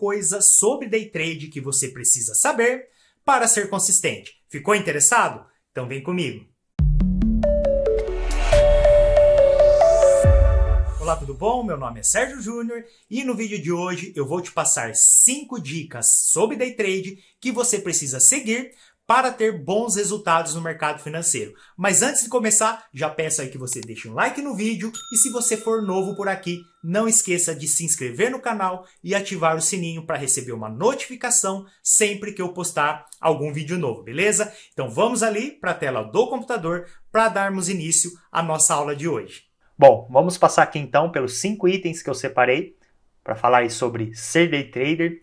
coisas sobre day trade que você precisa saber para ser consistente. Ficou interessado? Então vem comigo. Olá, tudo bom? Meu nome é Sérgio Júnior e no vídeo de hoje eu vou te passar 5 dicas sobre day trade que você precisa seguir para ter bons resultados no mercado financeiro. Mas antes de começar, já peço aí que você deixe um like no vídeo e se você for novo por aqui, não esqueça de se inscrever no canal e ativar o sininho para receber uma notificação sempre que eu postar algum vídeo novo, beleza? Então vamos ali para a tela do computador para darmos início à nossa aula de hoje. Bom, vamos passar aqui então pelos 5 itens que eu separei para falar aí sobre ser day trader.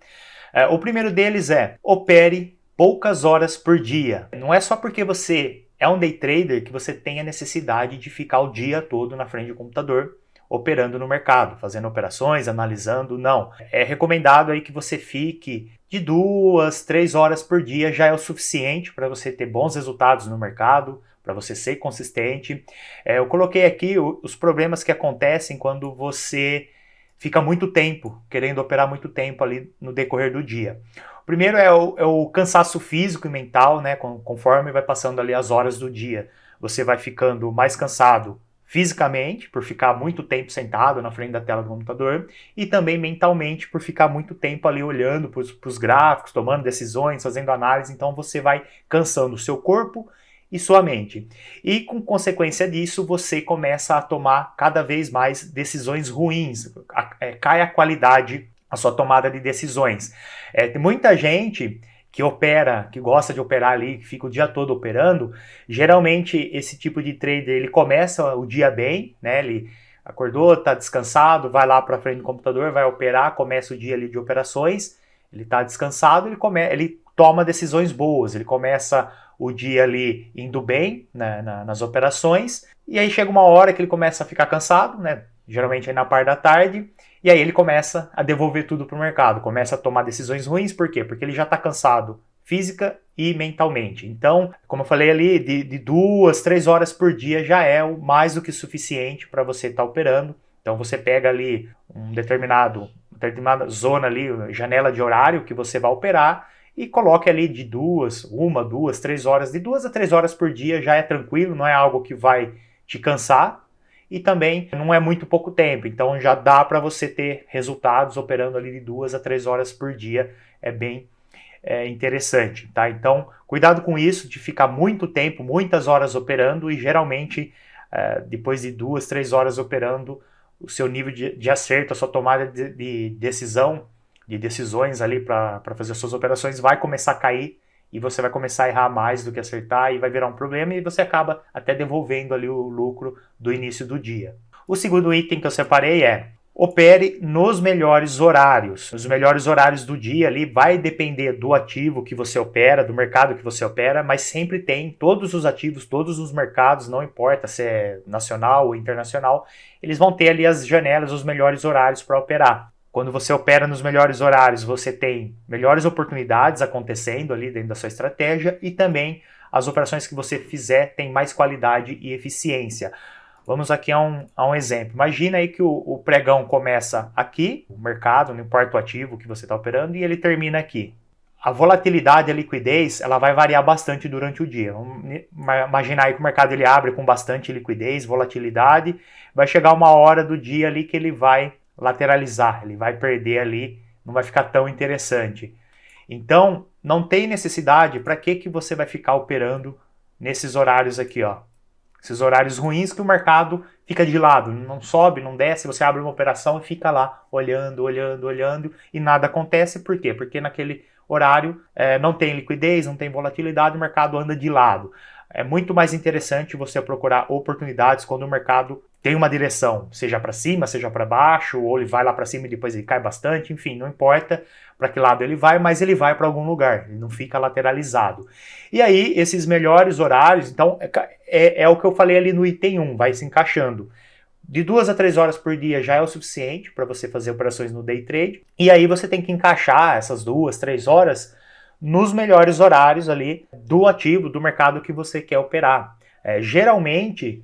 O primeiro deles é opere poucas horas por dia. Não é só porque você é um day trader que você tem a necessidade de ficar o dia todo na frente do computador operando no mercado, fazendo operações, analisando, não. É recomendado aí que você fique de 2, 3 horas por dia, já é o suficiente para você ter bons resultados no mercado, para você ser consistente. Eu coloquei aqui os problemas que acontecem quando você fica muito tempo, querendo operar muito tempo ali no decorrer do dia. O primeiro é o cansaço físico e mental, né? Conforme vai passando ali as horas do dia, você vai ficando mais cansado fisicamente, por ficar muito tempo sentado na frente da tela do computador, e também mentalmente, por ficar muito tempo ali olhando para os gráficos, tomando decisões, fazendo análise. Então você vai cansando o seu corpo e sua mente. E com consequência disso, você começa a tomar cada vez mais decisões ruins, cai a qualidade a sua tomada de decisões. Tem muita gente que opera, que gosta de operar ali, que fica o dia todo operando. Geralmente esse tipo de trader, ele começa o dia bem, né? Ele acordou, está descansado, vai lá para frente do computador, vai operar, começa o dia ali de operações, ele está descansado, ele toma decisões boas, ele começa o dia ali indo bem, né, nas operações, e aí chega uma hora que ele começa a ficar cansado, né? Geralmente aí na parte da tarde, e aí ele começa a devolver tudo para o mercado, começa a tomar decisões ruins. Por quê? Porque ele já está cansado física e mentalmente. Então, como eu falei ali, de 2, 3 horas por dia já é mais do que suficiente para você estar operando. Então você pega ali uma determinada zona ali, janela de horário que você vai operar e coloque ali de 2, 3 horas. De 2 a 3 horas por dia já é tranquilo, não é algo que vai te cansar. E também não é muito pouco tempo, então já dá para você ter resultados operando ali de 2 a 3 horas por dia, é bem interessante, tá? Então, cuidado com isso, de ficar muito tempo, muitas horas operando, e geralmente, depois de 2, 3 horas operando, o seu nível de acerto, a sua tomada de decisões ali para fazer as suas operações vai começar a cair, e você vai começar a errar mais do que acertar e vai virar um problema e você acaba até devolvendo ali o lucro do início do dia. O segundo item que eu separei é opere nos melhores horários. Os melhores horários do dia ali vai depender do ativo que você opera, do mercado que você opera, mas sempre tem todos os ativos, todos os mercados, não importa se é nacional ou internacional, eles vão ter ali as janelas, os melhores horários para operar. Quando você opera nos melhores horários, você tem melhores oportunidades acontecendo ali dentro da sua estratégia e também as operações que você fizer têm mais qualidade e eficiência. Vamos aqui a um exemplo. Imagina aí que o pregão começa aqui, o mercado, não importa o ativo que você está operando, e ele termina aqui. A volatilidade e a liquidez, ela vai variar bastante durante o dia. Vamos imaginar aí que o mercado ele abre com bastante liquidez, volatilidade, vai chegar uma hora do dia ali que ele vai lateralizar, ele vai perder ali, não vai ficar tão interessante. Então, não tem necessidade, para que você vai ficar operando nesses horários aqui, ó? Esses horários ruins que o mercado fica de lado, não sobe, não desce, você abre uma operação e fica lá olhando, olhando, olhando e nada acontece. Por quê? Porque naquele horário não tem liquidez, não tem volatilidade, o mercado anda de lado. É muito mais interessante você procurar oportunidades quando o mercado tem uma direção, seja para cima, seja para baixo, ou ele vai lá para cima e depois ele cai bastante, enfim, não importa para que lado ele vai, mas ele vai para algum lugar, ele não fica lateralizado. E aí, esses melhores horários, então, é o que eu falei ali no item 1, vai se encaixando. De 2 a 3 horas por dia já é o suficiente para você fazer operações no day trade, e aí você tem que encaixar essas 2, 3 horas nos melhores horários ali do ativo, do mercado que você quer operar. Geralmente,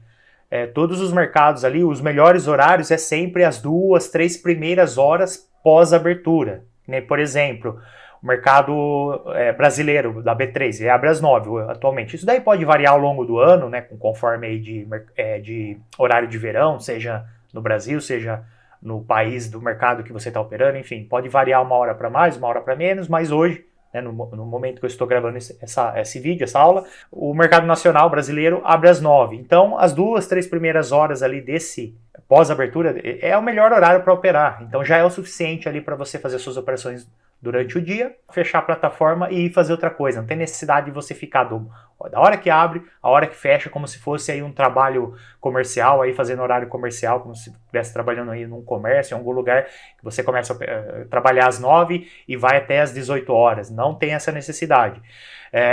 todos os mercados ali, os melhores horários é sempre as 2, 3 primeiras horas pós-abertura. Nem, por exemplo, o mercado brasileiro da B3, ele abre às 9 atualmente. Isso daí pode variar ao longo do ano, né, conforme aí de horário de verão, seja no Brasil, seja no país do mercado que você está operando, enfim, pode variar uma hora para mais, uma hora para menos, mas hoje, né, no momento que eu estou gravando esse vídeo, essa aula, o mercado nacional brasileiro abre às 9. Então, as 2, 3 primeiras horas ali desse pós-abertura é o melhor horário para operar. Então, já é o suficiente ali para você fazer suas operações durante o dia, fechar a plataforma e fazer outra coisa. Não tem necessidade de você ficar da hora que abre, a hora que fecha, como se fosse aí um trabalho comercial, aí fazendo horário comercial, como se estivesse trabalhando aí num comércio, em algum lugar que você começa a trabalhar às 9 e vai até às 18 horas. Não tem essa necessidade.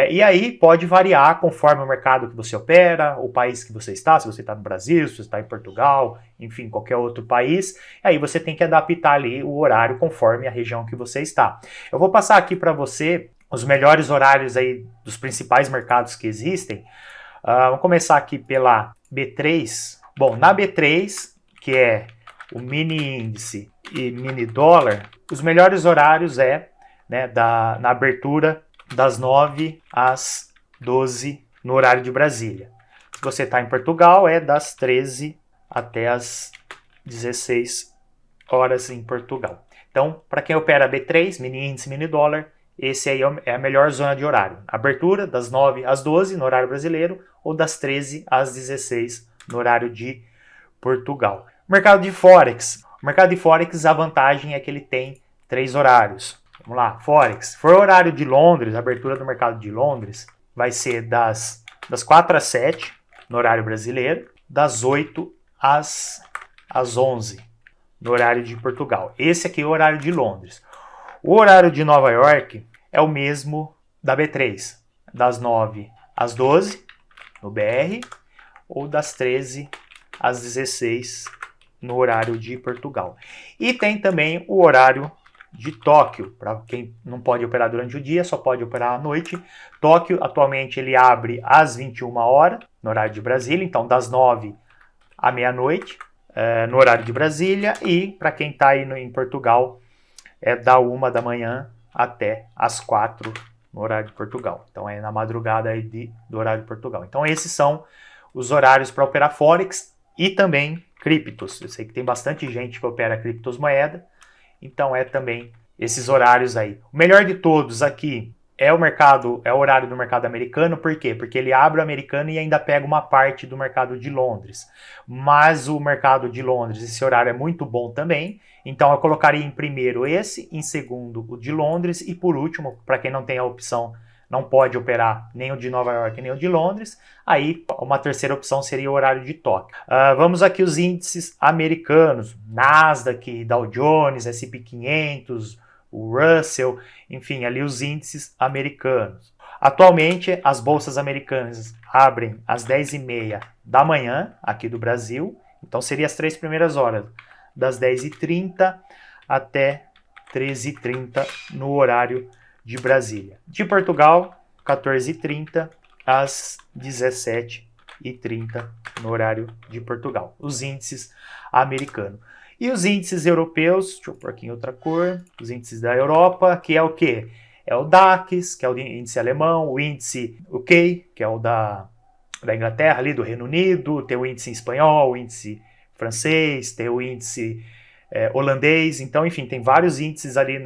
E aí pode variar conforme o mercado que você opera, o país que você está, se você está no Brasil, se você está em Portugal, enfim, qualquer outro país. Aí você tem que adaptar ali o horário conforme a região que você está. Eu vou passar aqui para você os melhores horários aí dos principais mercados que existem. Vamos começar aqui pela B3. Bom, na B3, que é o mini índice e mini dólar, os melhores horários na abertura das 9 às 12 no horário de Brasília. Se você está em Portugal, é das 13 até as 16 horas em Portugal. Então, para quem opera B3, mini índice, mini dólar, esse aí é a melhor zona de horário. Abertura das 9 às 12 no horário brasileiro ou das 13 às 16 no horário de Portugal. Mercado de Forex. O mercado de Forex, a vantagem é que ele tem 3 horários. Vamos lá, Forex. Se for o horário de Londres, a abertura do mercado de Londres vai ser das 4 às 7 no horário brasileiro, das 8 às 11 no horário de Portugal. Esse aqui é o horário de Londres. O horário de Nova York é o mesmo da B3, das 9 às 12 no BR ou das 13 às 16 no horário de Portugal. E tem também o horário de Tóquio, para quem não pode operar durante o dia, só pode operar à noite. Tóquio, atualmente, ele abre às 21 horas, no horário de Brasília, então das 9 à meia-noite, no horário de Brasília, e para quem está aí em Portugal, é da 1 da manhã até as 4 no horário de Portugal. Então é na madrugada aí do horário de Portugal. Então esses são os horários para operar Forex e também criptos. Eu sei que tem bastante gente que opera criptomoeda, então é também esses horários aí. O melhor de todos aqui é o horário do mercado americano. Por quê? Porque ele abre o americano e ainda pega uma parte do mercado de Londres. Mas o mercado de Londres, esse horário é muito bom também. Então eu colocaria em primeiro esse, em segundo o de Londres e por último, para quem não tem a opção, não pode operar nem o de Nova York nem o de Londres, aí uma terceira opção seria o horário de Tóquio. Vamos aqui os índices americanos, Nasdaq, Dow Jones, S&P 500, o Russell, enfim, ali os índices americanos. Atualmente, as bolsas americanas abrem às 10h30 da manhã, aqui do Brasil, então seria as 3 primeiras horas, das 10h30 até 13h30 no horário de Brasília. De Portugal, 14h30 às 17h30 no horário de Portugal. Os índices americanos. E os índices europeus, deixa eu pôr aqui em outra cor, os índices da Europa, que é o quê? É o DAX, que é o índice alemão, o índice UK, que é o da Inglaterra, ali do Reino Unido, tem o índice espanhol, o índice francês, tem o índice holandês, então, enfim, tem vários índices ali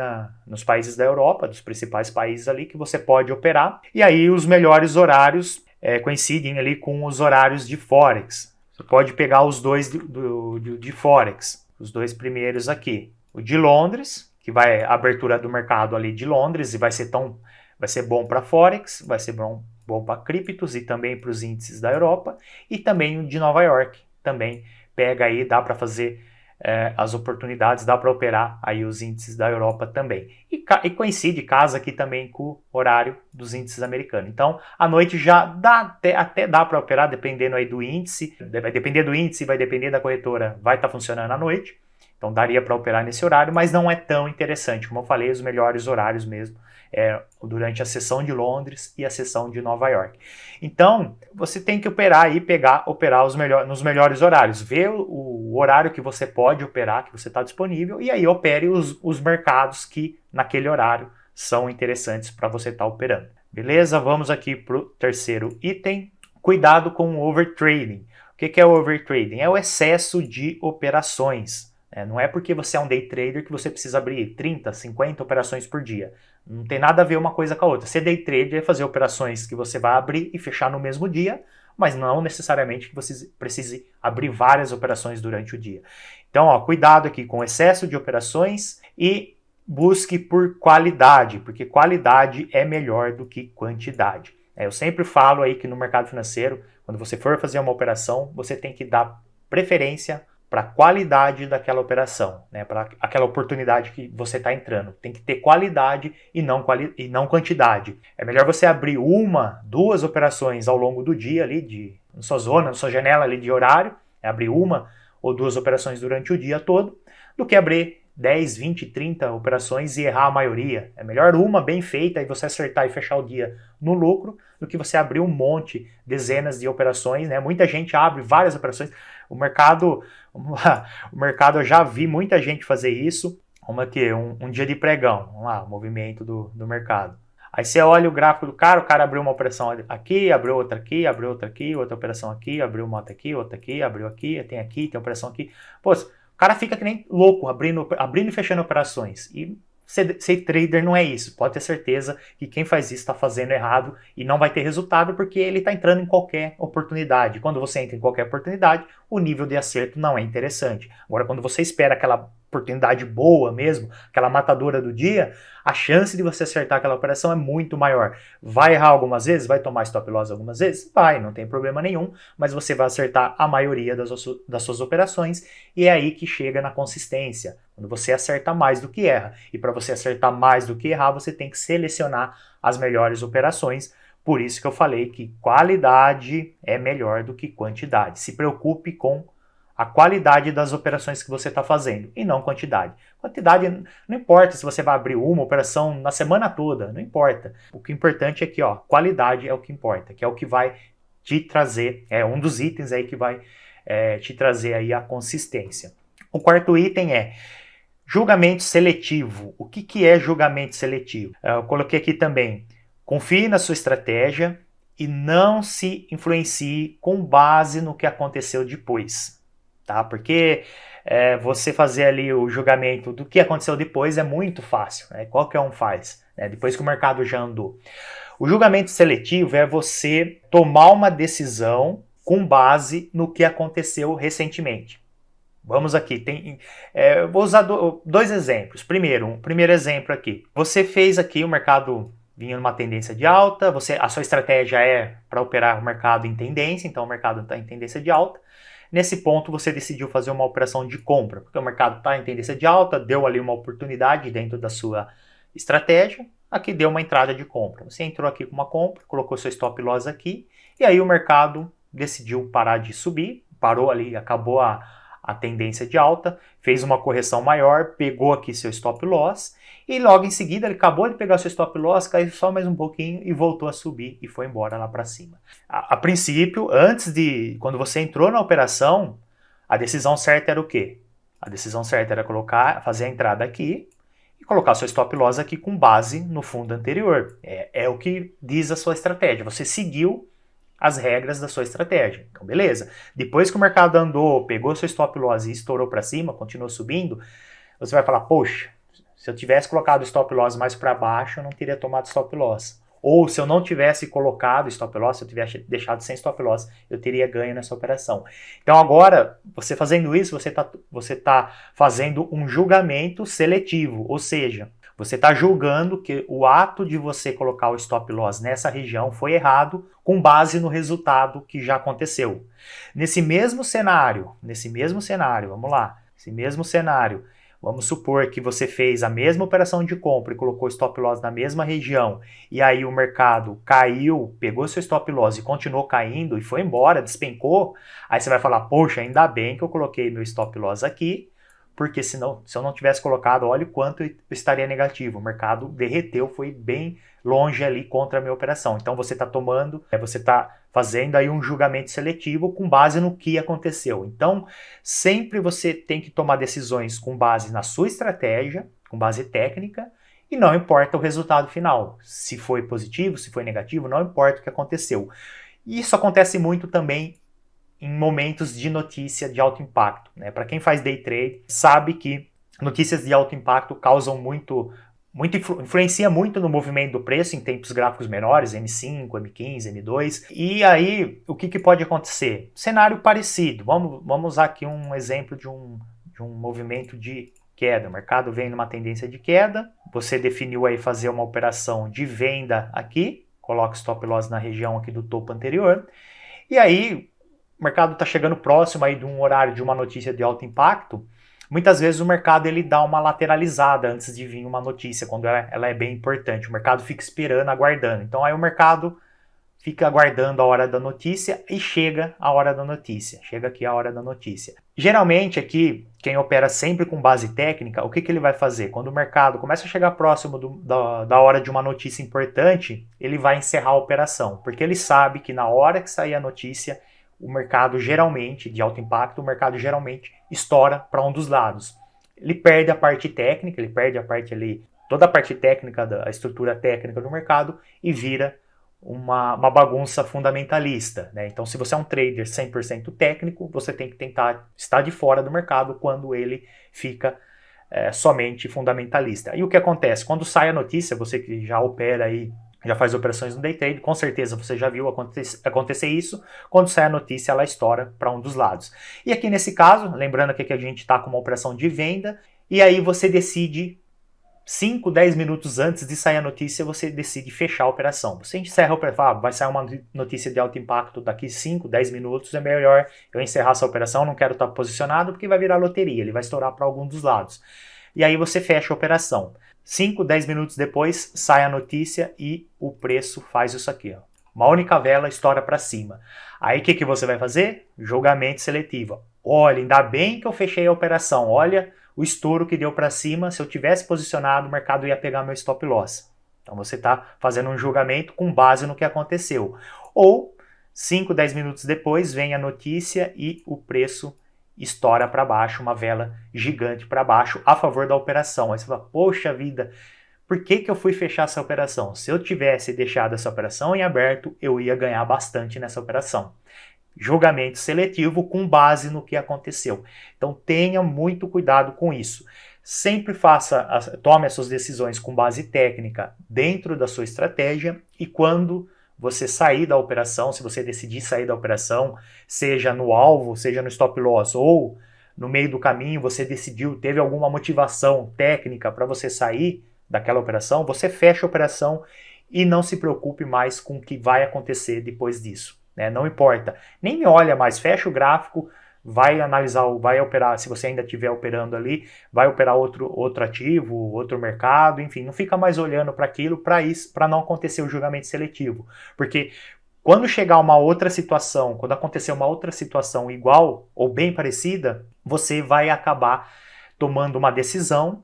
nos países da Europa, dos principais países ali, que você pode operar. E aí os melhores horários coincidem ali com os horários de Forex. Você pode pegar os dois de Forex, os dois primeiros aqui. O de Londres, que vai a abertura do mercado ali de Londres, e vai ser bom para Forex, vai ser bom para criptos e também para os índices da Europa, e também o de Nova York, também pega aí, dá para fazer as oportunidades, dá para operar aí os índices da Europa também. E coincide, casa aqui também com o horário dos índices americanos. Então, à noite já até dá para operar, dependendo aí do índice, vai depender do índice, vai depender da corretora, vai estar funcionando à noite. Então daria para operar nesse horário, mas não é tão interessante. Como eu falei, os melhores horários mesmo é durante a sessão de Londres e a sessão de Nova York. Então, você tem que operar e operar nos melhores horários. Ver o horário que você pode operar, que você está disponível, e aí opere os mercados que naquele horário são interessantes para você estar operando. Beleza? Vamos aqui para o terceiro item. Cuidado com o overtrading. O que é o overtrading? É o excesso de operações. Não é porque você é um day trader que você precisa abrir 30, 50 operações por dia. Não tem nada a ver uma coisa com a outra. Ser day trader é fazer operações que você vai abrir e fechar no mesmo dia, mas não necessariamente que você precise abrir várias operações durante o dia. Então, cuidado aqui com excesso de operações e busque por qualidade, porque qualidade é melhor do que quantidade. Eu sempre falo aí que no mercado financeiro, quando você for fazer uma operação, você tem que dar preferência para a qualidade daquela operação, para aquela oportunidade que você está entrando. Tem que ter qualidade e não quantidade. É melhor você abrir 1, 2 operações ao longo do dia, ali na sua zona, na sua janela ali de horário, abrir 1 ou 2 operações durante o dia todo, do que abrir 10, 20, 30 operações e errar a maioria. É melhor uma bem feita e você acertar e fechar o dia no lucro do que você abrir um monte, dezenas de operações. Muita gente abre várias operações. O mercado, eu já vi muita gente fazer isso. Um dia de pregão, vamos lá, o movimento do mercado. Aí você olha o gráfico do cara, o cara abriu uma operação aqui, abriu outra aqui, abriu outra aqui, outra operação aqui, abriu uma outra aqui, abriu aqui, tem operação aqui. Pô, o cara fica que nem louco, abrindo e fechando operações. E ser trader não é isso. Pode ter certeza que quem faz isso está fazendo errado e não vai ter resultado porque ele está entrando em qualquer oportunidade. Quando você entra em qualquer oportunidade, o nível de acerto não é interessante. Agora, quando você espera aquela oportunidade boa mesmo, aquela matadora do dia, a chance de você acertar aquela operação é muito maior. Vai errar algumas vezes? Vai tomar stop loss algumas vezes? Vai, não tem problema nenhum, mas você vai acertar a maioria das suas operações e é aí que chega na consistência, quando você acerta mais do que erra. E para você acertar mais do que errar, você tem que selecionar as melhores operações. Por isso que eu falei que qualidade é melhor do que quantidade. Se preocupe com a qualidade das operações que você está fazendo e não quantidade. Quantidade não importa se você vai abrir uma operação na semana toda, não importa. O que é importante é que qualidade é o que importa, que é o que vai te trazer, é um dos itens aí que vai te trazer aí a consistência. O quarto item é julgamento seletivo. O que é julgamento seletivo? Eu coloquei aqui também, confie na sua estratégia e não se influencie com base no que aconteceu depois. Tá? Porque você fazer ali o julgamento do que aconteceu depois é muito fácil, qualquer um faz, depois que o mercado já andou. O julgamento seletivo é você tomar uma decisão com base no que aconteceu recentemente. Vamos aqui, vou usar 2 exemplos. Primeiro exemplo aqui, você fez aqui o mercado vinha numa tendência de alta, a sua estratégia é para operar o mercado em tendência, então o mercado está em tendência de alta. Nesse ponto, você decidiu fazer uma operação de compra, porque o mercado está em tendência de alta, deu ali uma oportunidade dentro da sua estratégia, aqui deu uma entrada de compra. Você entrou aqui com uma compra, colocou seu stop loss aqui, e aí o mercado decidiu parar de subir, parou ali, acabou a tendência de alta, fez uma correção maior, pegou aqui seu stop loss, e logo em seguida ele acabou de pegar seu stop loss, caiu só mais um pouquinho e voltou a subir e foi embora lá para cima. A princípio, quando você entrou na operação, a decisão certa era o quê? A decisão certa era fazer a entrada aqui e colocar seu stop loss aqui com base no fundo anterior. É o que diz a sua estratégia. Você seguiu as regras da sua estratégia. Então, beleza. Depois que o mercado andou, pegou seu stop loss e estourou para cima, continuou subindo, você vai falar, poxa, se eu tivesse colocado o stop loss mais para baixo, eu não teria tomado stop loss. Ou se eu não tivesse colocado stop loss, se eu tivesse deixado sem stop loss, eu teria ganho nessa operação. Então agora, você fazendo isso, você tá fazendo um julgamento seletivo, ou seja, você está julgando que o ato de você colocar o stop loss nessa região foi errado com base no resultado que já aconteceu. Nesse mesmo cenário, vamos lá, vamos supor que você fez a mesma operação de compra e colocou stop loss na mesma região e aí o mercado caiu, pegou seu stop loss e continuou caindo e foi embora, despencou, aí você vai falar, poxa, ainda bem que eu coloquei meu stop loss aqui, porque senão, se eu não tivesse colocado, olha o quanto eu estaria negativo. O mercado derreteu, foi bem longe ali contra a minha operação. Então você está fazendo aí um julgamento seletivo com base no que aconteceu. Então sempre você tem que tomar decisões com base na sua estratégia, com base técnica, e não importa o resultado final. Se foi positivo, se foi negativo, não importa o que aconteceu. E isso acontece muito também em momentos de notícia de alto impacto, né? Para quem faz day trade, sabe que notícias de alto impacto causam influencia muito no movimento do preço em tempos gráficos menores, M5, M15, M2. E aí, o que pode acontecer? Cenário parecido. Vamos usar aqui um exemplo de um movimento de queda. O mercado vem numa tendência de queda, você definiu aí fazer uma operação de venda aqui, coloca stop loss na região aqui do topo anterior, e aí o mercado está chegando próximo aí de um horário de uma notícia de alto impacto. Muitas vezes o mercado ele dá uma lateralizada antes de vir uma notícia, quando ela é bem importante. O mercado fica esperando, aguardando. Então aí o mercado fica aguardando a hora da notícia e chega a hora da notícia. Chega aqui a hora da notícia. Geralmente aqui, quem opera sempre com base técnica, o que ele vai fazer? Quando o mercado começa a chegar próximo da hora de uma notícia importante, ele vai encerrar a operação. Porque ele sabe que na hora que sair a notícia, o mercado geralmente, de alto impacto, o mercado geralmente estoura para um dos lados. Ele perde a parte técnica, ele perde a parte ali, toda a parte técnica, da estrutura técnica do mercado e vira uma bagunça fundamentalista, né? Então, se você é um trader 100% técnico, você tem que tentar estar de fora do mercado quando ele fica somente fundamentalista. E o que acontece? Quando sai a notícia, você que já opera aí, já faz operações no day trade, com certeza você já viu acontecer isso. Quando sai a notícia, ela estoura para um dos lados. E aqui nesse caso, lembrando aqui que a gente está com uma operação de venda, e aí você decide 5, 10 minutos antes de sair a notícia, você decide fechar a operação. Você encerra a operação, vai sair uma notícia de alto impacto daqui 5, 10 minutos, é melhor eu encerrar essa operação, não quero estar posicionado, porque vai virar loteria, ele vai estourar para algum dos lados. E aí você fecha a operação. 5, 10 minutos depois, sai a notícia e o preço faz isso aqui, ó. Uma única vela estoura para cima. Aí o que você vai fazer? Julgamento seletivo. Olha, ainda bem que eu fechei a operação, olha o estouro que deu para cima. Se eu tivesse posicionado, o mercado ia pegar meu stop loss. Então você está fazendo um julgamento com base no que aconteceu. Ou 5, 10 minutos depois vem a notícia e o preço estoura para baixo, uma vela gigante para baixo a favor da operação. Aí você fala, poxa vida, por que eu fui fechar essa operação? Se eu tivesse deixado essa operação em aberto, eu ia ganhar bastante nessa operação. Julgamento seletivo com base no que aconteceu. Então tenha muito cuidado com isso. Sempre tome as suas decisões com base técnica dentro da sua estratégia, e quando você sair da operação, se você decidir sair da operação, seja no alvo, seja no stop loss, ou no meio do caminho você decidiu, teve alguma motivação técnica para você sair daquela operação, você fecha a operação e não se preocupe mais com o que vai acontecer depois disso. Não importa, nem me olha mais, fecha o gráfico, vai analisar, vai operar, se você ainda estiver operando ali, vai operar outro ativo, outro mercado, enfim, não fica mais olhando para aquilo, para não acontecer o julgamento seletivo. Porque quando chegar uma outra situação, quando acontecer uma outra situação igual ou bem parecida, você vai acabar tomando uma decisão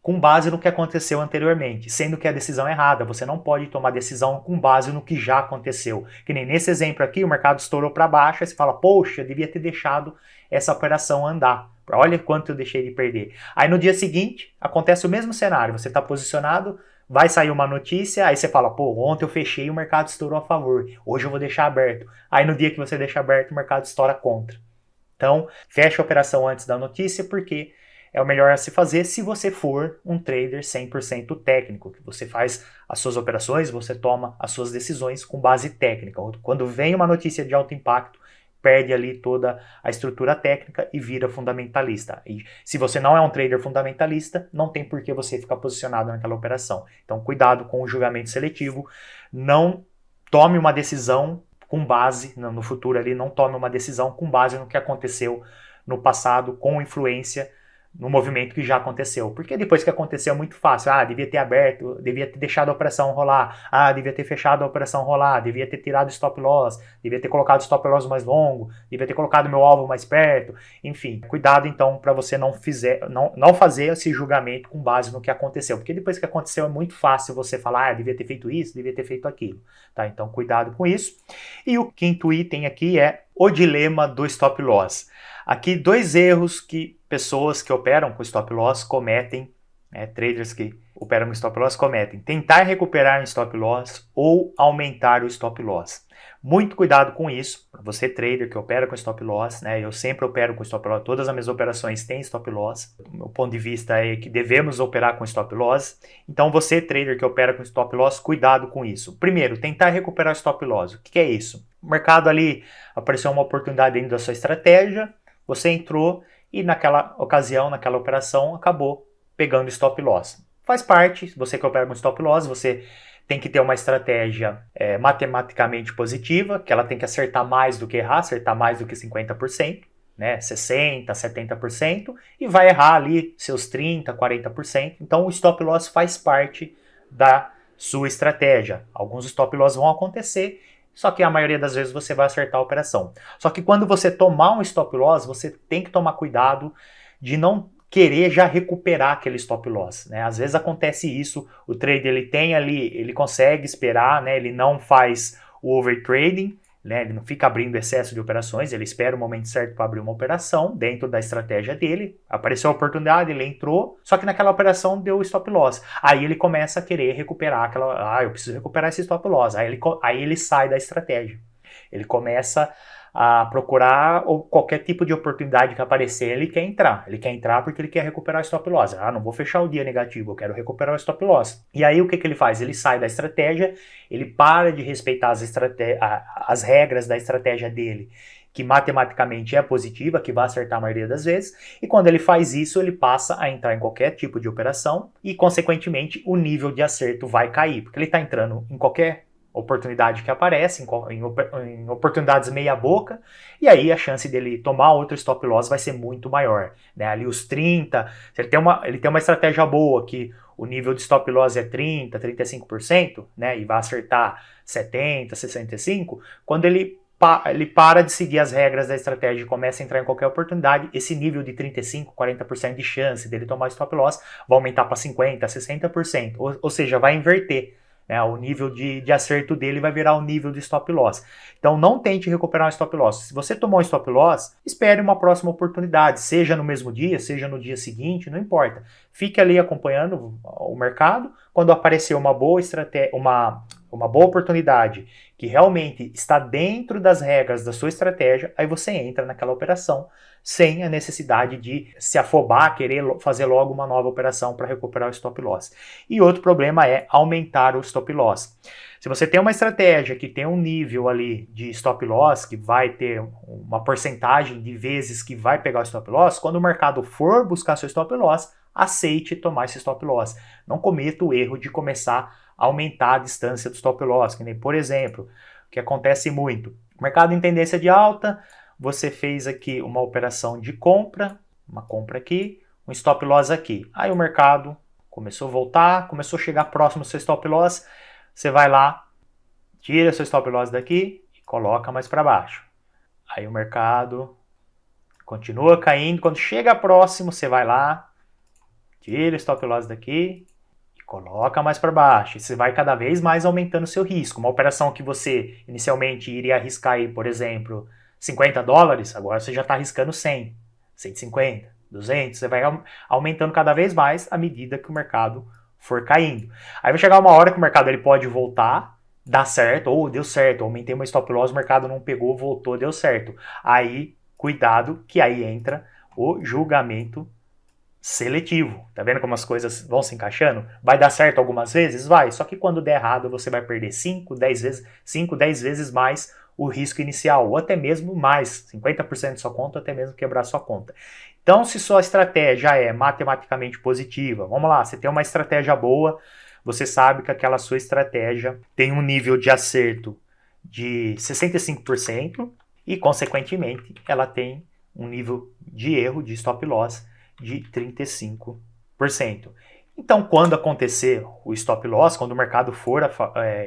com base no que aconteceu anteriormente, sendo que a decisão é errada. Você não pode tomar decisão com base no que já aconteceu. Que nem nesse exemplo aqui, o mercado estourou para baixo, aí você fala, poxa, eu devia ter deixado essa operação andar. Olha quanto eu deixei de perder. Aí no dia seguinte, acontece o mesmo cenário. Você está posicionado, vai sair uma notícia, aí você fala, pô, ontem eu fechei e o mercado estourou a favor. Hoje eu vou deixar aberto. Aí no dia que você deixa aberto, o mercado estoura contra. Então, fecha a operação antes da notícia, porque é o melhor a se fazer se você for um trader 100% técnico, que você faz as suas operações, você toma as suas decisões com base técnica. Quando vem uma notícia de alto impacto, perde ali toda a estrutura técnica e vira fundamentalista. E se você não é um trader fundamentalista, não tem por que você ficar posicionado naquela operação. Então, cuidado com o julgamento seletivo, não tome uma decisão com base, no futuro ali, não tome uma decisão com base no que aconteceu no passado, com influência no movimento que já aconteceu. Porque depois que aconteceu é muito fácil. Devia ter aberto, devia ter deixado a operação rolar. Devia ter fechado a operação rolar. Devia ter tirado o stop loss. Devia ter colocado o stop loss mais longo. Devia ter colocado meu alvo mais perto. Enfim, cuidado então para você não fazer esse julgamento com base no que aconteceu. Porque depois que aconteceu é muito fácil você falar, devia ter feito isso, devia ter feito aquilo. Tá? Então cuidado com isso. E o quinto item aqui é o dilema do stop loss. Aqui 2 erros que pessoas que operam com stop loss cometem, traders que operam com stop loss cometem. Tentar recuperar um stop loss ou aumentar o stop loss. Muito cuidado com isso. Você trader que opera com stop loss, eu sempre opero com stop loss, todas as minhas operações têm stop loss. O meu ponto de vista é que devemos operar com stop loss. Então você trader que opera com stop loss, cuidado com isso. Primeiro, tentar recuperar o stop loss. O que é isso? O mercado ali apareceu uma oportunidade dentro da sua estratégia, você entrou e naquela ocasião, naquela operação, acabou pegando stop loss. Faz parte, você que opera com stop loss, você tem que ter uma estratégia matematicamente positiva, que ela tem que acertar mais do que errar, acertar mais do que 50%, 60%, 70%, e vai errar ali seus 30%, 40%. Então o stop loss faz parte da sua estratégia. Alguns stop loss vão acontecer, só que a maioria das vezes você vai acertar a operação. Só que quando você tomar um stop loss, você tem que tomar cuidado de não querer já recuperar aquele stop loss. Às vezes acontece isso, o trader ele consegue esperar, ele não faz o overtrading, ele não fica abrindo excesso de operações, ele espera o momento certo para abrir uma operação dentro da estratégia dele, apareceu a oportunidade, ele entrou, só que naquela operação deu o stop loss. Aí ele começa a querer recuperar eu preciso recuperar esse stop loss. Aí ele sai da estratégia. Ele começa a procurar qualquer tipo de oportunidade que aparecer, ele quer entrar. Ele quer entrar porque ele quer recuperar o stop loss. Não vou fechar o dia negativo, eu quero recuperar o stop loss. E aí o que ele faz? Ele sai da estratégia, ele para de respeitar as regras da estratégia dele, que matematicamente é positiva, que vai acertar a maioria das vezes, e quando ele faz isso, ele passa a entrar em qualquer tipo de operação e, consequentemente, o nível de acerto vai cair, porque ele está entrando em qualquer oportunidade que aparece, em oportunidades meia boca, e aí a chance dele tomar outro stop loss vai ser muito maior. Ali os 30, se ele tem uma estratégia boa, que o nível de stop loss é 30%, 35%, e vai acertar 70%, 65%, quando ele para de seguir as regras da estratégia e começa a entrar em qualquer oportunidade, esse nível de 35%, 40% de chance dele tomar stop loss vai aumentar para 50%, 60%, ou seja, vai inverter. O nível de acerto dele vai virar o nível de stop loss. Então não tente recuperar um stop loss. Se você tomou um stop loss, espere uma próxima oportunidade, seja no mesmo dia, seja no dia seguinte, não importa. Fique ali acompanhando o mercado. Quando aparecer uma boa oportunidade que realmente está dentro das regras da sua estratégia, aí você entra naquela operação sem a necessidade de se afobar, querer fazer logo uma nova operação para recuperar o stop loss. E outro problema é aumentar o stop loss. Se você tem uma estratégia que tem um nível ali de stop loss, que vai ter uma porcentagem de vezes que vai pegar o stop loss, quando o mercado for buscar seu stop loss, aceite tomar esse stop loss. Não cometa o erro de começar a aumentar a distância do stop loss, que nem, por exemplo, o que acontece muito. O mercado em tendência de alta, você fez aqui uma operação de compra, uma compra aqui, um stop loss aqui. Aí o mercado começou a voltar, começou a chegar próximo do seu stop loss, você vai lá, tira seu stop loss daqui e coloca mais para baixo. Aí o mercado continua caindo, quando chega próximo, você vai lá, tira o stop loss daqui e coloca mais para baixo. E você vai cada vez mais aumentando o seu risco. Uma operação que você inicialmente iria arriscar aí, por exemplo, $50, agora você já está arriscando 100, 150, 200, você vai aumentando cada vez mais à medida que o mercado for caindo. Aí vai chegar uma hora que o mercado ele pode voltar, dar certo, ou deu certo, aumentei meu stop loss, o mercado não pegou, voltou, deu certo. Aí, cuidado, que aí entra o julgamento seletivo. Tá vendo como as coisas vão se encaixando? Vai dar certo algumas vezes? Vai, só que quando der errado você vai perder 5, 10 vezes mais o risco inicial, ou até mesmo mais, 50% de sua conta, até mesmo quebrar sua conta. Então, se sua estratégia é matematicamente positiva, vamos lá, você tem uma estratégia boa, você sabe que aquela sua estratégia tem um nível de acerto de 65% e, consequentemente, ela tem um nível de erro, de stop loss, de 35%. Então, quando acontecer o stop loss, quando o mercado for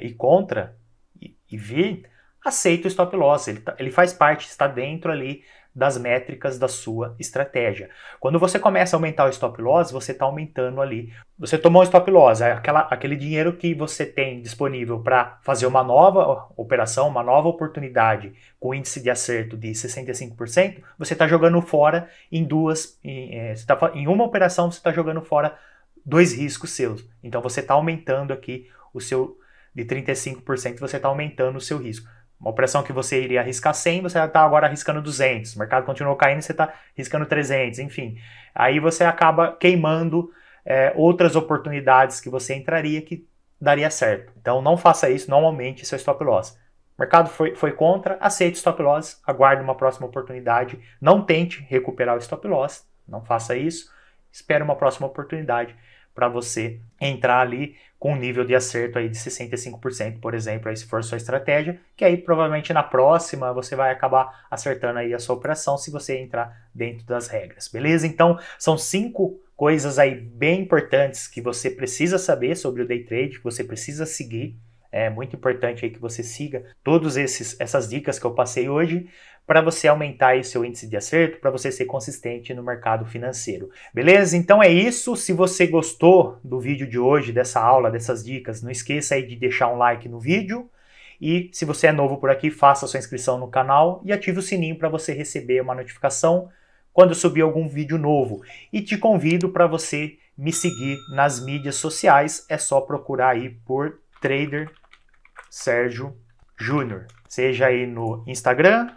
ir contra e vir, aceita o stop loss. Ele faz parte, está dentro ali das métricas da sua estratégia. Quando você começa a aumentar o stop loss, você está aumentando ali. Você tomou um stop loss, aquele dinheiro que você tem disponível para fazer uma nova operação, uma nova oportunidade com índice de acerto de 65%, você está jogando fora em uma operação, você está jogando fora 2 riscos seus. Então você está aumentando aqui o seu, de 35%, você está aumentando o seu risco. Uma operação que você iria arriscar 100, você está agora arriscando 200. O mercado continuou caindo, você está arriscando 300, enfim. Aí você acaba queimando outras oportunidades que você entraria que daria certo. Então não faça isso, não aumente seu stop loss. O mercado foi contra, aceite o stop loss, aguarde uma próxima oportunidade. Não tente recuperar o stop loss, não faça isso. Espere uma próxima oportunidade para você entrar ali com um nível de acerto aí de 65%, por exemplo, aí se for sua estratégia, que aí provavelmente na próxima você vai acabar acertando aí a sua operação se você entrar dentro das regras, beleza? Então, são 5 coisas aí bem importantes que você precisa saber sobre o day trade, que você precisa seguir. É muito importante aí que você siga todas essas dicas que eu passei hoje para você aumentar aí seu índice de acerto, para você ser consistente no mercado financeiro. Beleza? Então é isso. Se você gostou do vídeo de hoje, dessa aula, dessas dicas, não esqueça aí de deixar um like no vídeo. E se você é novo por aqui, faça sua inscrição no canal e ative o sininho para você receber uma notificação quando eu subir algum vídeo novo. E te convido para você me seguir nas mídias sociais. É só procurar aí por Trader Sérgio Júnior, seja aí no Instagram,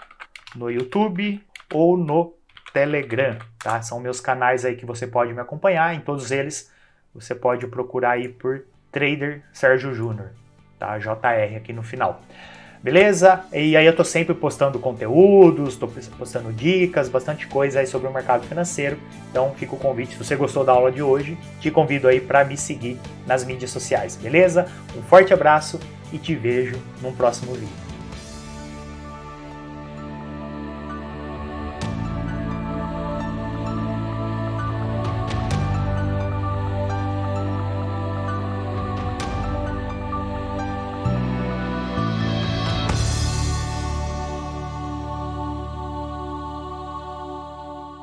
no YouTube ou no Telegram, tá? São meus canais aí que você pode me acompanhar, em todos eles você pode procurar aí por Trader Sérgio Júnior, tá? JR aqui no final. Beleza? E aí eu tô sempre postando conteúdos, tô postando dicas, bastante coisa aí sobre o mercado financeiro. Então fica o convite, se você gostou da aula de hoje, te convido aí para me seguir nas mídias sociais, beleza? Um forte abraço e te vejo num próximo vídeo.